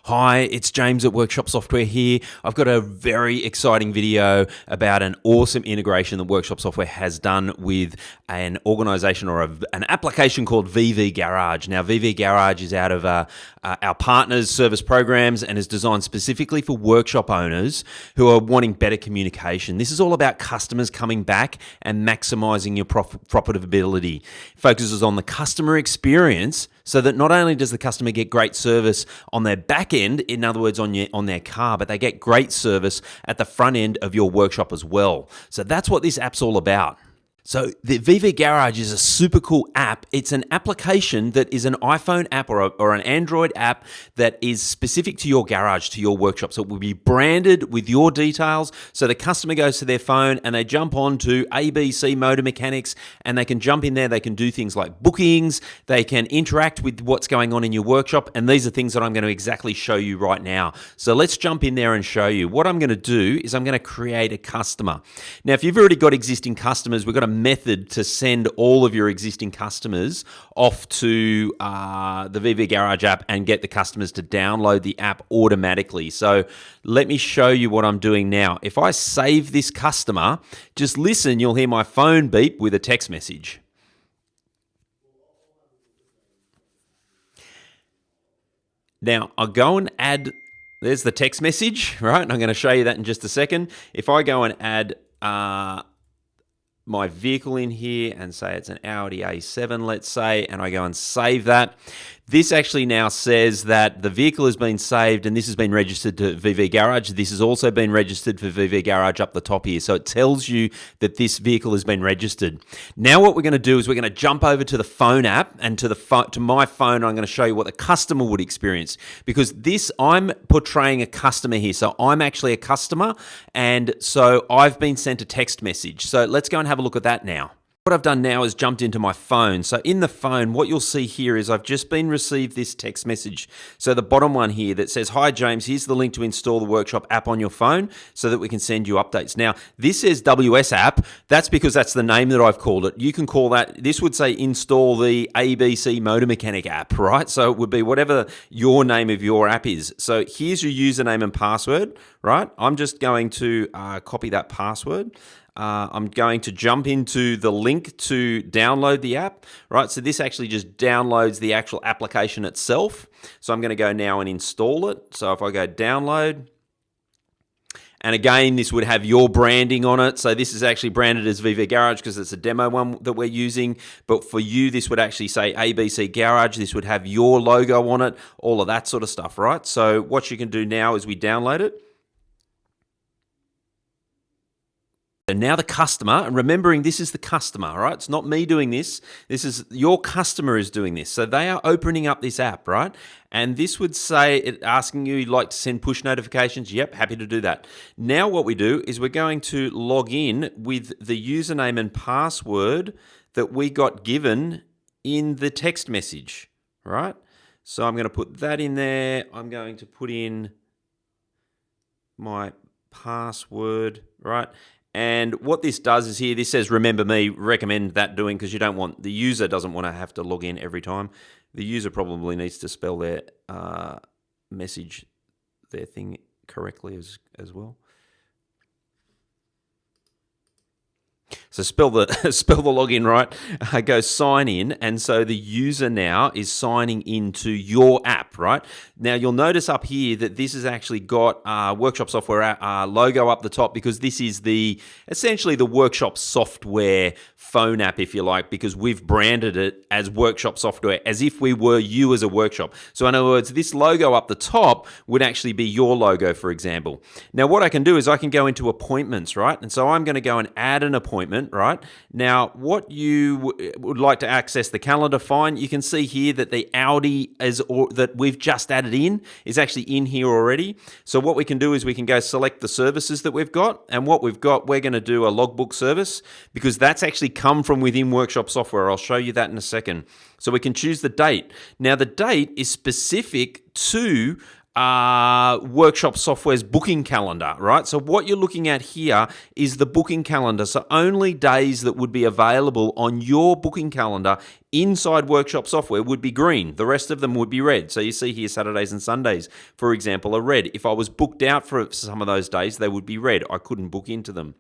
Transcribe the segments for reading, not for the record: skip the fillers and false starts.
Hi, it's James at Workshop Software here. I've got a very exciting video about an awesome integration that Workshop Software has done with an organization or an application called VV Garage. Now, VV Garage is out of our partners' service programs and is designed specifically for workshop owners who are wanting better communication. This is all about customers coming back and maximizing your profitability. It focuses on the customer experience so that not only does the customer get great service on their back end, in other words, on their car, but they get great service at the front end of your workshop as well. So that's what this app's all about. So the VV Garage is a super cool app. It's an application that is an iPhone app or an Android app that is specific to your garage, to your workshop. So it will be branded with your details. So the customer goes to their phone and they jump on to ABC Motor Mechanics and they can jump in there. They can do things like bookings. They can interact with what's going on in your workshop. And these are things that I'm going to exactly show you right now. So let's jump in there and show you. What I'm going to do is I'm going to create a customer. Now, if you've already got existing customers, we've got a method to send all of your existing customers off to the VV Garage app and get the customers to download the app automatically. So let me show you what I'm doing now. If I save this customer, just listen, you'll hear my phone beep with a text message. Now I'll go and add, there's the text message, right? And I'm going to show you that in just a second. If I go and add my vehicle in here and say it's an Audi A7, let's say, and I go and save that. This actually now says that the vehicle has been saved and this has been registered to VV Garage. This has also been registered for VV Garage up the top here. So it tells you that this vehicle has been registered. Now what we're going to do is we're going to jump over to the phone app and to my phone. I'm going to show you what the customer would experience, because I'm portraying a customer here. So I'm actually a customer, and so I've been sent a text message. So let's go and have a look at that now. What I've done now is jumped into my phone. So in the phone, what you'll see here is I've just received this text message. So the bottom one here that says, "Hi James, here's the link to install the Workshop app on your phone so that we can send you updates." Now, this says WS app. That's because that's the name that I've called it. You can call that, this would say install the ABC Motor Mechanic app, right? So it would be whatever your name of your app is. So here's your username and password, right? I'm just going to copy that password. I'm going to jump into the link to download the app, right? So this actually just downloads the actual application itself. So I'm going to go now and install it. So if I go download, and again, this would have your branding on it. So this is actually branded as VV Garage because it's a demo one that we're using. But for you, this would actually say ABC Garage. This would have your logo on it, all of that sort of stuff, right? So what you can do now is we download it. And now the customer, and remembering this is the customer, right? It's not me doing this. This is your customer is doing this. So they are opening up this app, right? And this would say, asking you'd like to send push notifications. Yep, happy to do that. Now what we do is we're going to log in with the username and password that we got given in the text message, right? So I'm going to put that in there. I'm going to put in my password, right? And what this does is here, this says, remember me, recommend that doing, because you don't want, the user doesn't want to have to log in every time. The user probably needs to spell their message, their thing correctly as well. So spell the login right, go sign in, and so the user now is signing into your app, right? Now you'll notice up here that this has actually got Workshop Software logo up the top, because this is essentially the Workshop Software phone app, if you like, because we've branded it as Workshop Software as if we were you as a workshop. So in other words, this logo up the top would actually be your logo, for example. Now what I can do is I can go into appointments, right? And so I'm going to go and add an appointment, right? Now, what you would like to access the calendar, fine. You can see here that the Audi that we've just added in is actually in here already. So what we can do is we can go select the services that we've got, and what we've got, we're going to do a logbook service, because that's actually come from within Workshop Software. I'll show you that in a second. So we can choose the date. Now, the date is specific to Workshop Software's booking calendar, right? So what you're looking at here is the booking calendar. So only days that would be available on your booking calendar inside Workshop Software would be green. The rest of them would be red. So you see here Saturdays and Sundays, for example, are red. If I was booked out for some of those days, they would be red. I couldn't book into them.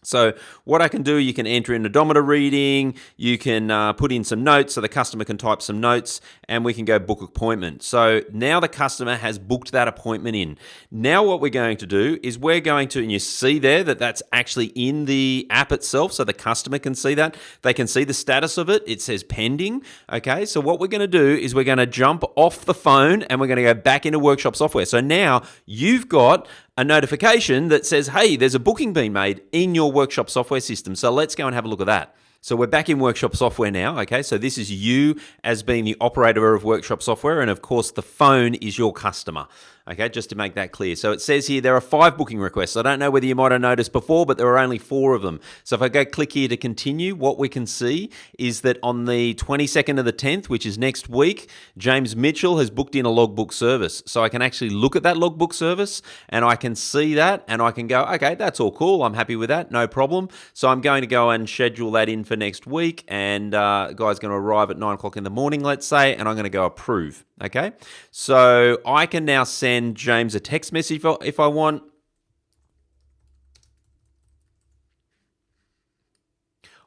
So what I can do, you can enter in odometer reading, you can put in some notes so the customer can type some notes, and we can go book appointment. So now the customer has booked that appointment in. Now what we're going to do is we're going to, and you see there that that's actually in the app itself, so the customer can see that. They can see the status of it. It says pending. Okay, so what we're going to do is we're going to jump off the phone and we're going to go back into Workshop Software. So now you've got a notification that says, hey, there's a booking being made in your Workshop Software system. So let's go and have a look at that. So we're back in Workshop Software now, okay? So this is you as being the operator of Workshop Software, and of course the phone is your customer, okay? Just to make that clear. So it says here there are 5 booking requests. I don't know whether you might have noticed before, but there are only 4 of them. So if I go click here to continue, what we can see is that on the 22nd of the 10th, which is next week, James Mitchell has booked in a logbook service. So I can actually look at that logbook service and I can see that and I can go, okay, that's all cool. I'm happy with that, no problem. So I'm going to go and schedule that in for next week, and the guy's going to arrive at 9 o'clock in the morning, let's say, and I'm going to go approve, okay? So I can now send James a text message if I want.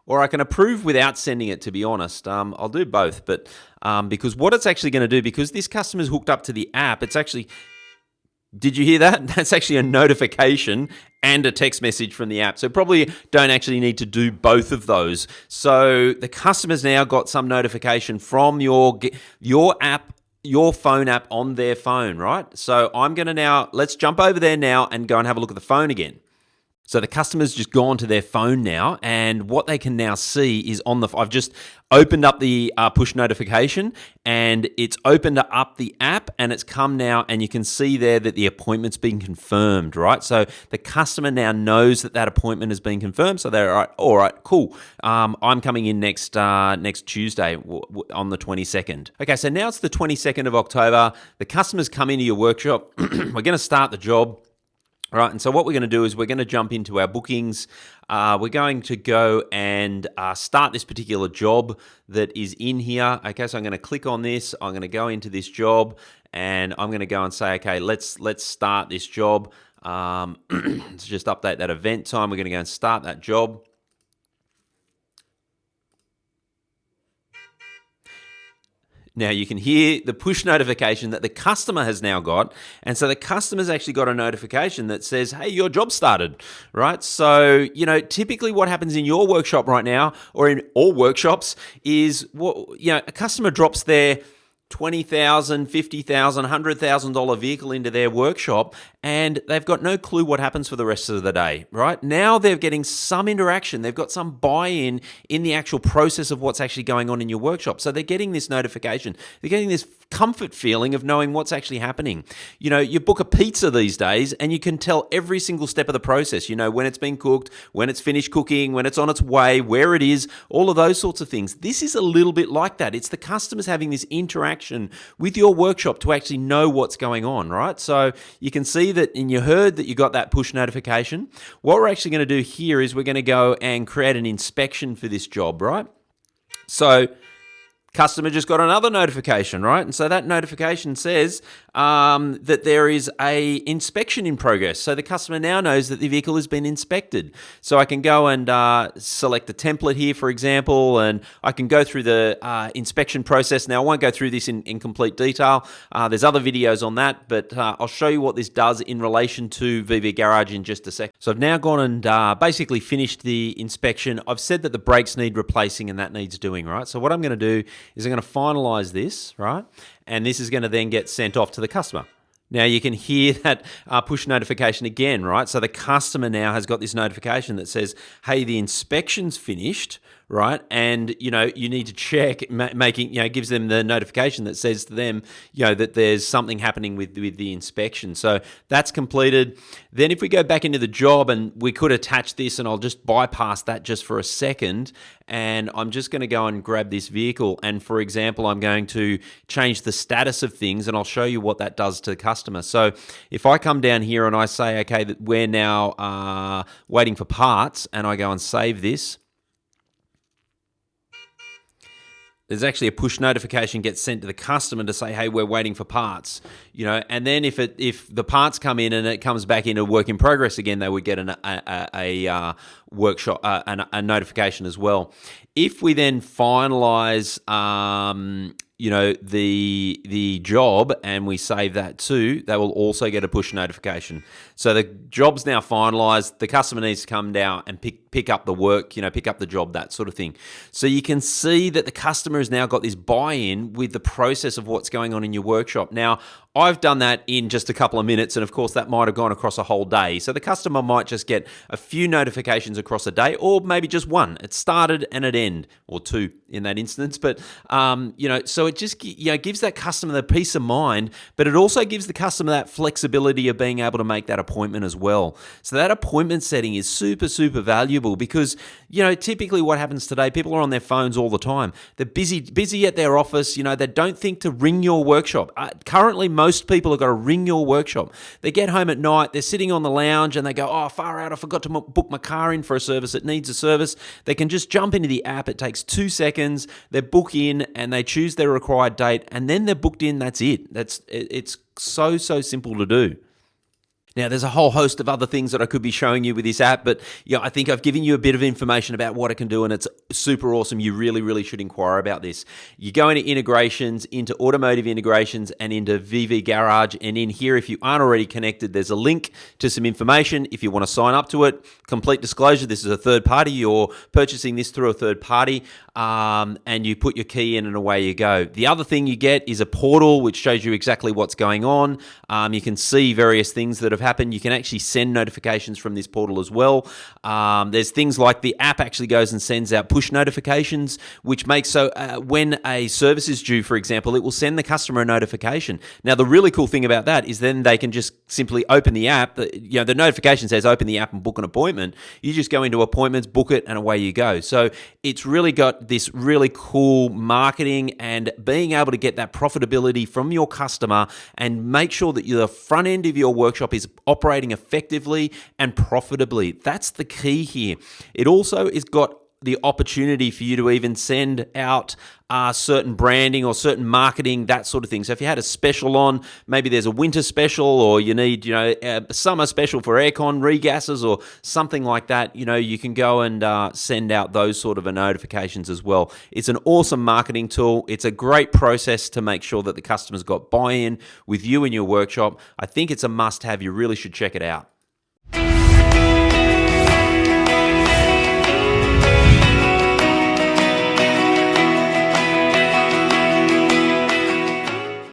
Or I can approve without sending it, to be honest. I'll do both, but because what it's actually going to do, because this customer's hooked up to the app, it's actually... Did you hear that? That's actually a notification and a text message from the app. So probably don't actually need to do both of those. So the customer's now got some notification from your app, your phone app on their phone, right? So I'm going to now, let's jump over there now and go and have a look at the phone again. So the customer's just gone to their phone now, and what they can now see is I've just opened up the push notification, and it's opened up the app, and it's come now, and you can see there that the appointment's been confirmed, right? So the customer now knows that that appointment has been confirmed. So they're all right, cool. I'm coming in next Tuesday on the 22nd. Okay, so now it's the 22nd of October. The customer's come into your workshop. We're going to start the job. All right, and so what we're going to do is we're going to jump into our bookings. We're going to go and start this particular job that is in here. Okay, so I'm going to click on this. I'm going to go into this job, and I'm going to go and say, okay, let's start this job. Let's just update that event time. We're going to go and start that job. Now you can hear the push notification that the customer has now got. And so the customer's actually got a notification that says, hey, your job started, right? So, typically what happens in your workshop right now, or in all workshops, is a customer drops their $20,000, $50,000, $100,000 vehicle into their workshop, and they've got no clue what happens for the rest of the day, right? Now they're getting some interaction. They've got some buy-in in the actual process of what's actually going on in your workshop. So they're getting this notification. They're getting this comfort feeling of knowing what's actually happening. You book a pizza these days, and you can tell every single step of the process. When it's been cooked, when it's finished cooking, when it's on its way, where it is, all of those sorts of things. This is a little bit like that. It's the customers having this interaction with your workshop to actually know what's going on, right? So you can see that, and you heard that you got that push notification. What we're actually going to do here is we're going to go and create an inspection for this job, right? So customer just got another notification, right? And so that notification says that there is a inspection in progress. So the customer now knows that the vehicle has been inspected. So I can go and select the template here, for example, and I can go through the inspection process. Now, I won't go through this in complete detail. There's other videos on that, but I'll show you what this does in relation to VV Garage in just a sec. So I've now gone and basically finished the inspection. I've said that the brakes need replacing and that needs doing, right? So what I'm going to do is I'm going to finalize this, right? And this is going to then get sent off to the customer. Now you can hear that push notification again, right? So the customer now has got this notification that says, hey, the inspection's finished, right? And, you need to check, making, gives them the notification that says to them, that there's something happening with the inspection. So that's completed. Then if we go back into the job, and we could attach this, and I'll just bypass that just for a second, and I'm just going to go and grab this vehicle. And for example, I'm going to change the status of things, and I'll show you what that does to the customer. So if I come down here and I say, okay, that we're now waiting for parts, and I go and save this, there's actually a push notification gets sent to the customer to say, hey, we're waiting for parts, and then if the parts come in and it comes back into work in progress again, they would get a workshop, a notification as well. If we then finalize, the job, and we save that too, they will also get a push notification. So the job's now finalized. The customer needs to come down and pick up the work, pick up the job, that sort of thing. So you can see that the customer has now got this buy-in with the process of what's going on in your workshop. Now, I've done that in just a couple of minutes, and of course that might have gone across a whole day. So the customer might just get a few notifications across a day, or maybe just one. It started and it ended, or two in that instance. But so it just gives that customer the peace of mind, but it also gives the customer that flexibility of being able to make that appointment as well. So that appointment setting is super, super valuable, because typically what happens today, people are on their phones all the time. They're busy at their office. They don't think to ring your workshop. Currently, most people have got to ring your workshop. They get home at night, they're sitting on the lounge, and they go, oh, far out, I forgot to book my car in for a service. It needs a service. They can just jump into the app. It takes 2 seconds. They book in, and they choose their required date, and then they're booked in. That's it. It's so simple to do. Now, there's a whole host of other things that I could be showing you with this app, but I think I've given you a bit of information about what it can do, and it's super awesome. You really, really should inquire about this. You go into integrations, into automotive integrations, and into VV Garage, and in here, if you aren't already connected, there's a link to some information if you want to sign up to it. Complete disclosure, this is a third party. You're purchasing this through a third party, and you put your key in, and away you go. The other thing you get is a portal which shows you exactly what's going on. You can see various things that have happened. You can actually send notifications from this portal as well. There's things like the app actually goes and sends out push notifications, which makes so when a service is due, for example, it will send the customer a notification. Now, the really cool thing about that is then they can just simply open the app. The notification says open the app and book an appointment. You just go into appointments, book it, and away you go. So it's really got this really cool marketing and being able to get that profitability from your customer and make sure that the front end of your workshop is operating effectively and profitably. That's the key here. It also has got the opportunity for you to even send out certain branding or certain marketing, that sort of thing. So if you had a special on, maybe there's a winter special, or you need, a summer special for aircon regases or something like that, you can go and send out those sort of notifications as well. It's an awesome marketing tool. It's a great process to make sure that the customer's got buy-in with you in your workshop. I think it's a must-have. You really should check it out.